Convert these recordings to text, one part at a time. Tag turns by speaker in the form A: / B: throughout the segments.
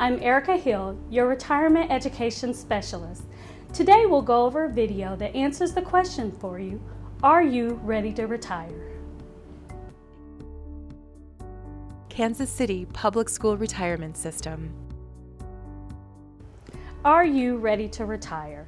A: I'm Erica Hill, your Retirement Education Specialist. Today we'll go over a video that answers the question for you, are you ready to retire?
B: Kansas City Public School Retirement System.
A: Are you ready to retire?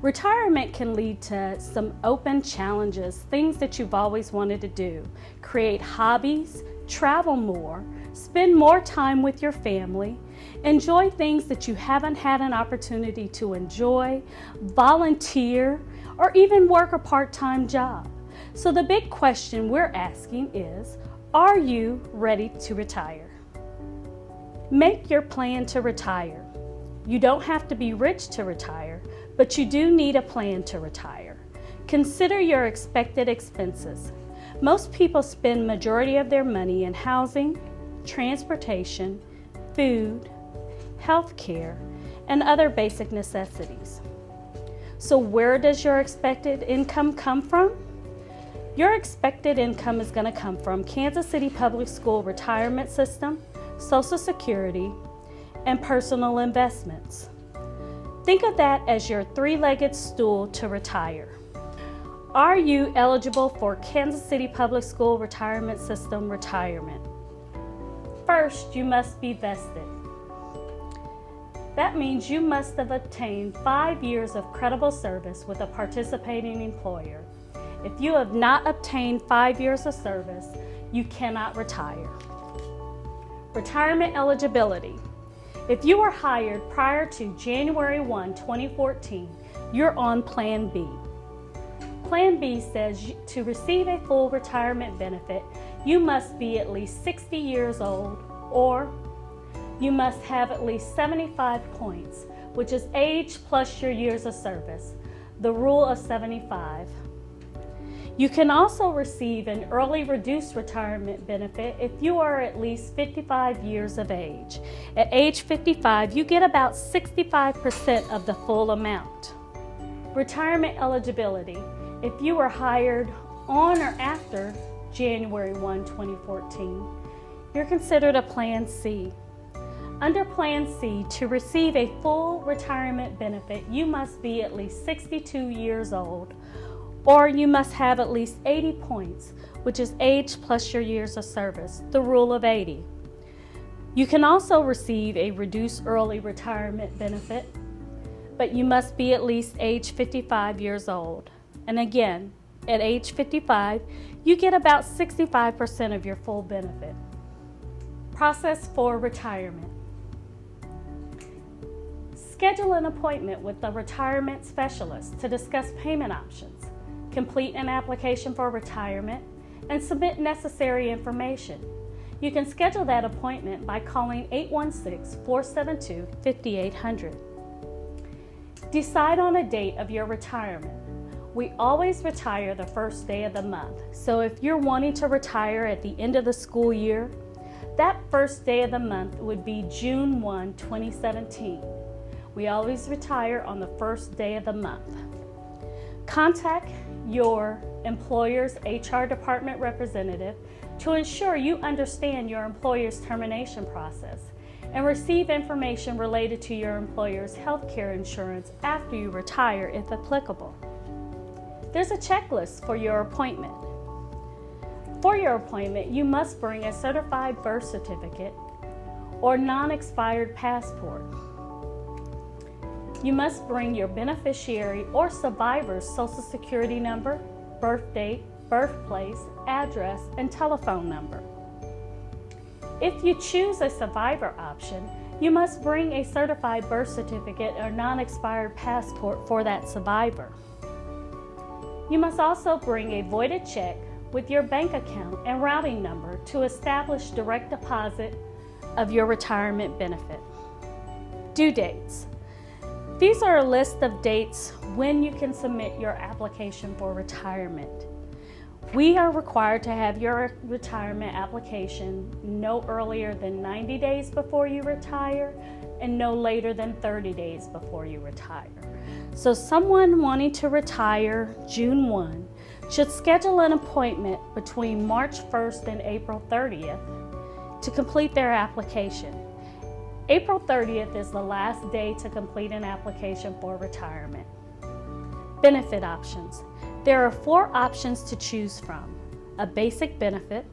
A: Retirement can lead to some open challenges, things that you've always wanted to do. Create hobbies, travel more, spend more time with your family, enjoy things that you haven't had an opportunity to enjoy, volunteer, or even work a part-time job. So the big question we're asking is, are you ready to retire? Make your plan to retire. You don't have to be rich to retire, but you do need a plan to retire. Consider your expected expenses. Most people spend majority of their money in housing, transportation, food, health care, and other basic necessities. So where does your expected income come from? Your expected income is going to come from Kansas City Public School Retirement System, Social Security, and personal investments. Think of that as your three-legged stool to retire. Are you eligible for Kansas City Public School Retirement System retirement? First, you must be vested. That means you must have obtained 5 years of credible service with a participating employer. If you have not obtained 5 years of service, you cannot retire. Retirement eligibility. If you were hired prior to January 1, 2014, you're on Plan B. Plan B says to receive a full retirement benefit, you must be at least 60 years old, or you must have at least 75 points, which is age plus your years of service, the rule of 75. You can also receive an early reduced retirement benefit if you are at least 55 years of age. At age 55, you get about 65% of the full amount. Retirement eligibility. If you were hired on or after January 1, 2014, you're considered a Plan C. Under Plan C, to receive a full retirement benefit, you must be at least 62 years old, or you must have at least 80 points, which is age plus your years of service, the rule of 80. You can also receive a reduced early retirement benefit, but you must be at least age 55 years old. And again, at age 55, you get about 65% of your full benefit. Process for retirement. Schedule an appointment with the retirement specialist to discuss payment options. Complete an application for retirement, and submit necessary information. You can schedule that appointment by calling 816-472-5800. Decide on a date of your retirement. We always retire the first day of the month, so if you're wanting to retire at the end of the school year, that first day of the month would be June 1, 2017. We always retire on the first day of the month. Contact your employer's HR department representative to ensure you understand your employer's termination process and receive information related to your employer's health care insurance after you retire if applicable. There's a checklist for your appointment. For your appointment, you must bring a certified birth certificate or non-expired passport. You must bring your beneficiary or survivor's Social Security number, birth date, birthplace, address, and telephone number. If you choose a survivor option, you must bring a certified birth certificate or non-expired passport for that survivor. You must also bring a voided check with your bank account and routing number to establish direct deposit of your retirement benefit. Due dates. These are a list of dates when you can submit your application for retirement. We are required to have your retirement application no earlier than 90 days before you retire and no later than 30 days before you retire. So someone wanting to retire June 1 should schedule an appointment between March 1st and April 30th to complete their application. April 30th is the last day to complete an application for retirement. Benefit options. There are 4 options to choose from. A basic benefit,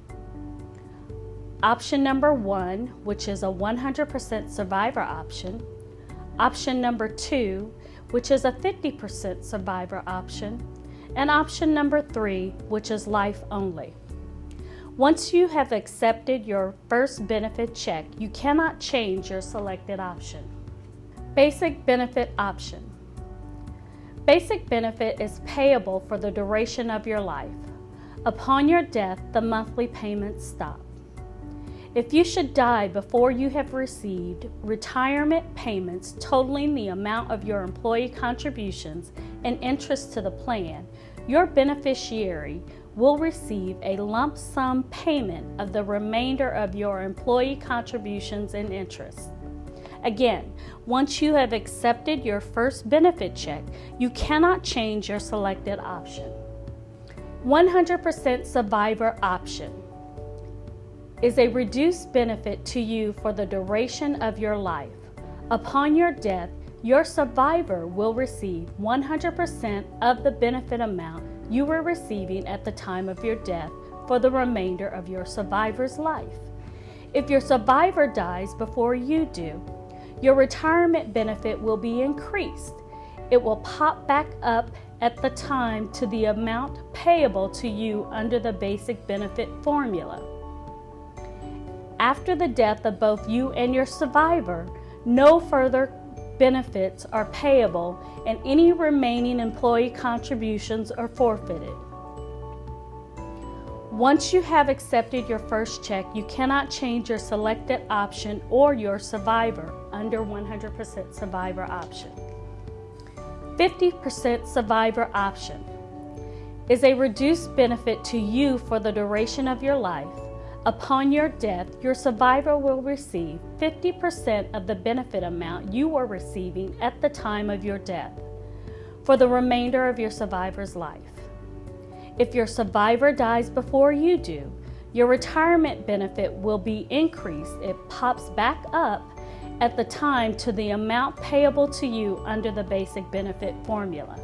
A: option number 1, which is a 100% survivor option, option number 2, which is a 50% survivor option, and option number 3, which is life only. Once you have accepted your first benefit check, you cannot change your selected option. Basic benefit option. Basic benefit is payable for the duration of your life. Upon your death, the monthly payments stop. If you should die before you have received retirement payments totaling the amount of your employee contributions and interest to the plan, your beneficiary will receive a lump sum payment of the remainder of your employee contributions and interest. Again, once you have accepted your first benefit check, you cannot change your selected option. 100% survivor option is a reduced benefit to you for the duration of your life. Upon your death, your survivor will receive 100% of the benefit amount you were receiving at the time of your death for the remainder of your survivor's life. If your survivor dies before you do, your retirement benefit will be increased. It will pop back up at the time to the amount payable to you under the basic benefit formula. After the death of both you and your survivor, no further benefits are payable and any remaining employee contributions are forfeited. Once you have accepted your first check, you cannot change your selected option or your survivor under 100% survivor option. 50% survivor option is a reduced benefit to you for the duration of your life. Upon your death, your survivor will receive 50% of the benefit amount you were receiving at the time of your death for the remainder of your survivor's life. If your survivor dies before you do, your retirement benefit will be increased. It pops back up at the time to the amount payable to you under the basic benefit formula.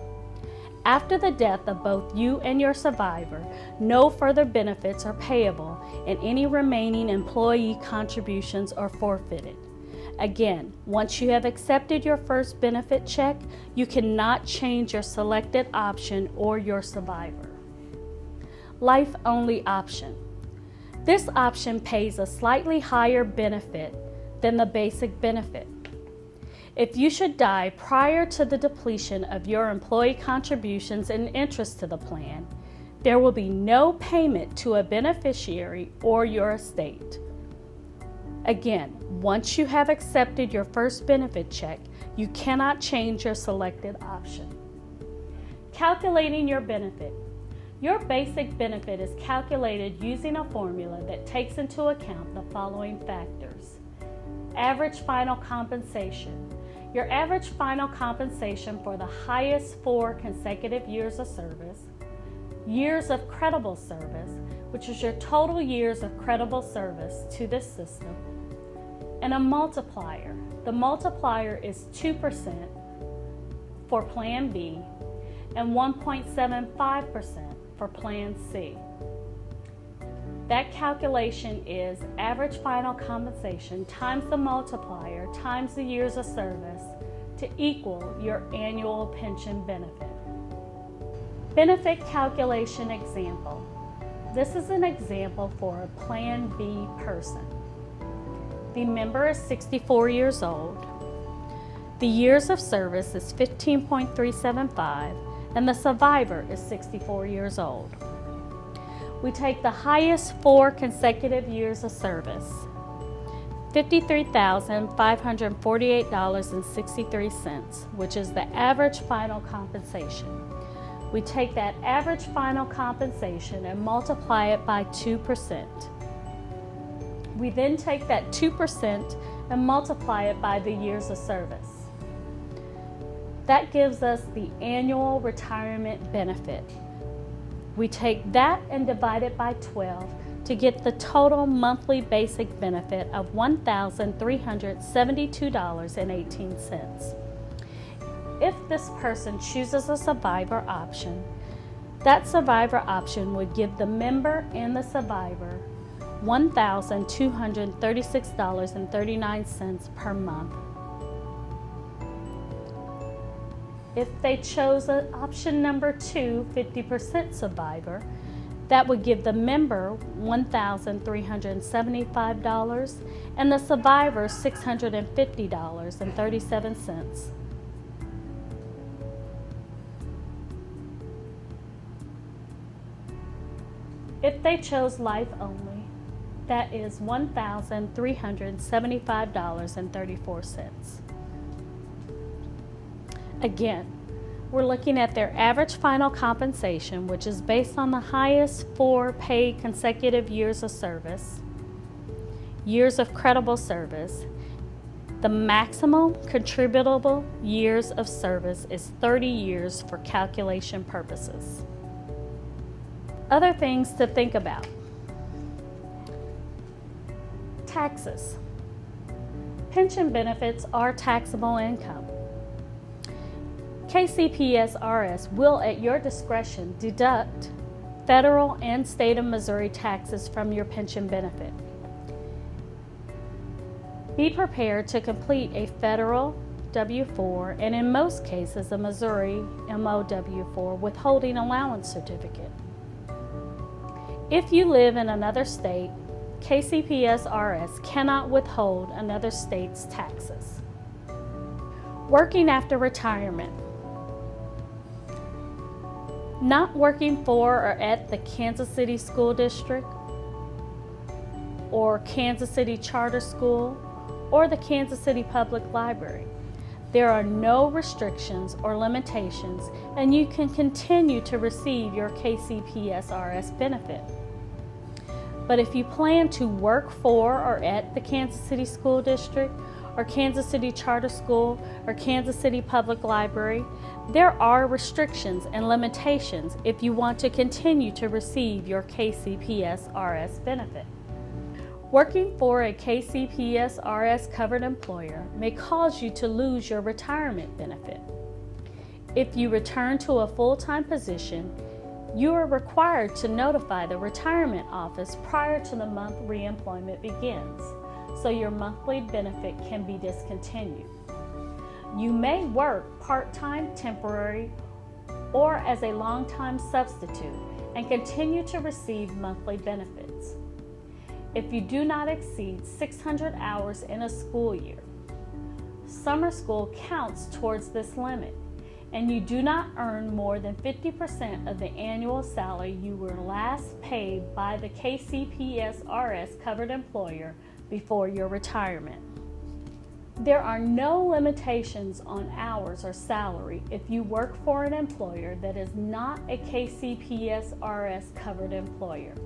A: After the death of both you and your survivor, no further benefits are payable and any remaining employee contributions are forfeited. Again, once you have accepted your first benefit check, you cannot change your selected option or your survivor. Life only option. This option pays a slightly higher benefit than the basic benefit. If you should die prior to the depletion of your employee contributions and interest to the plan, there will be no payment to a beneficiary or your estate. Again, once you have accepted your first benefit check, you cannot change your selected option. Calculating your benefit. Your basic benefit is calculated using a formula that takes into account the following factors. Average final compensation. Your average final compensation for the highest 4 consecutive years of service, years of credible service, which is your total years of credible service to this system, and a multiplier. The multiplier is 2% for Plan B and 1.75% for Plan C. That calculation is average final compensation times the multiplier times the years of service to equal your annual pension benefit. Benefit calculation example. This is an example for a Plan B person. The member is 64 years old. The years of service is 15.375 and the survivor is 64 years old. We take the highest 4 consecutive years of service, $53,548.63, which is the average final compensation. We take that average final compensation and multiply it by 2%. We then take that 2% and multiply it by the years of service. That gives us the annual retirement benefit. We take that and divide it by 12 to get the total monthly basic benefit of $1,372.18. If this person chooses a survivor option, that survivor option would give the member and the survivor $1,236.39 per month. If they chose option number 2, 50% survivor, that would give the member $1,375 and the survivor $650.37. If they chose life only, that is $1,375.34. Again, we're looking at their average final compensation, which is based on the highest 4 paid consecutive years of service, years of credible service. The maximum contributable years of service is 30 years for calculation purposes. Other things to think about. Taxes. Pension benefits are taxable income. KCPSRS will, at your discretion, deduct federal and state of Missouri taxes from your pension benefit. Be prepared to complete a federal W-4 and in most cases a Missouri MOW-4 withholding allowance certificate. If you live in another state, KCPSRS cannot withhold another state's taxes. Working after retirement. Not working for or at the Kansas City School District or Kansas City Charter School or the Kansas City Public Library. There are no restrictions or limitations, and you can continue to receive your KCPSRS benefit. But if you plan to work for or at the Kansas City School District or Kansas City Charter School or Kansas City Public Library, there are restrictions and limitations if you want to continue to receive your KCPSRS benefit. Working for a KCPSRS covered employer may cause you to lose your retirement benefit. If you return to a full-time position, you are required to notify the retirement office prior to the month reemployment begins, so your monthly benefit can be discontinued. You may work part-time, temporary, or as a long-time substitute and continue to receive monthly benefits. If you do not exceed 600 hours in a school year, summer school counts towards this limit, and you do not earn more than 50% of the annual salary you were last paid by the KCPSRS covered employer before your retirement. There are no limitations on hours or salary if you work for an employer that is not a KCPSRS covered employer.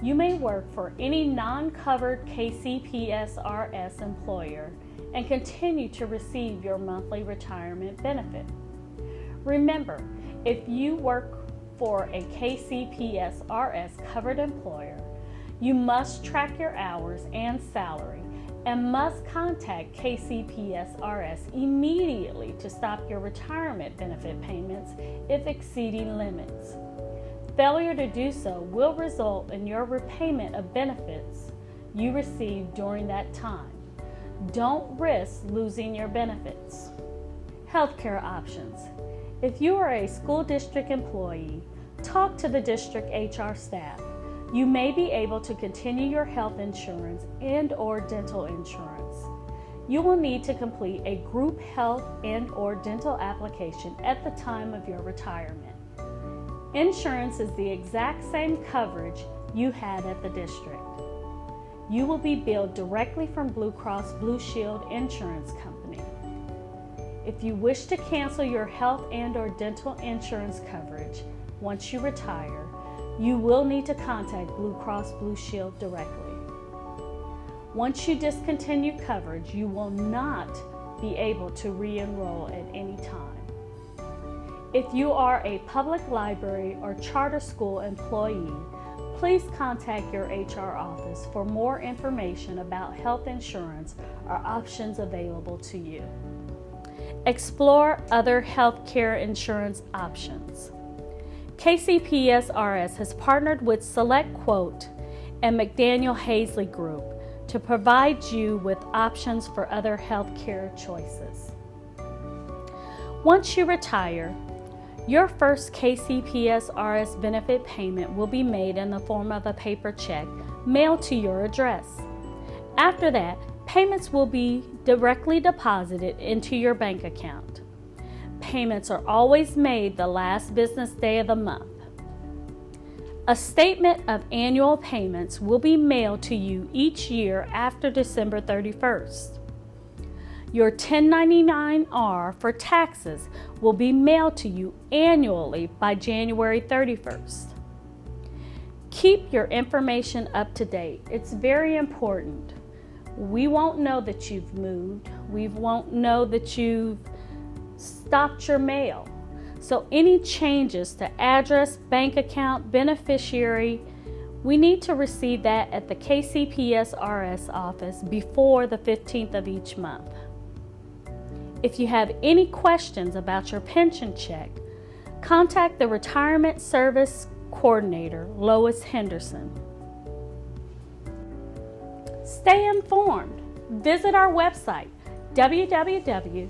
A: You may work for any non-covered KCPSRS employer and continue to receive your monthly retirement benefit. Remember, if you work for a KCPSRS covered employer, you must track your hours and salary and must contact KCPSRS immediately to stop your retirement benefit payments if exceeding limits. Failure to do so will result in your repayment of benefits you received during that time. Don't risk losing your benefits. Healthcare options. If you are a school district employee, talk to the district HR staff. You may be able to continue your health insurance and/or dental insurance. You will need to complete a group health and/or dental application at the time of your retirement. Insurance is the exact same coverage you had at the district. You will be billed directly from Blue Cross Blue Shield Insurance Company. If you wish to cancel your health and/or dental insurance coverage once you retire, you will need to contact Blue Cross Blue Shield directly. Once you discontinue coverage, you will not be able to re-enroll at any time. If you are a public library or charter school employee, please contact your HR office for more information about health insurance or options available to you. Explore other health care insurance options. KCPSRS has partnered with Select Quote and McDaniel Hazley Group to provide you with options for other health care choices. Once you retire, your first KCPSRS benefit payment will be made in the form of a paper check mailed to your address. After that, payments will be directly deposited into your bank account. Payments are always made the last business day of the month. A statement of annual payments will be mailed to you each year after December 31st. Your 1099-R for taxes will be mailed to you annually by January 31st. Keep your information up to date. It's very important. We won't know that you've moved. We won't know that you've stopped your mail. So any changes to address, bank account, beneficiary, we need to receive that at the KCPSRS office before the 15th of each month. If you have any questions about your pension check, contact the Retirement Service Coordinator, Lois Henderson. Stay informed. Visit our website, www.kcps.org.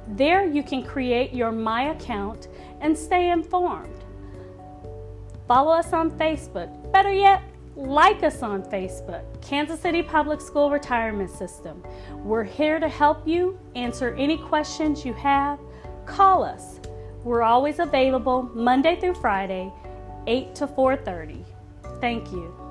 A: There you can create your My Account and stay informed. Follow us on Facebook. Better yet, like us on Facebook, Kansas City Public School Retirement System. We're here to help you answer any questions you have. Call us. We're always available Monday through Friday, 8 to 4:30. Thank you.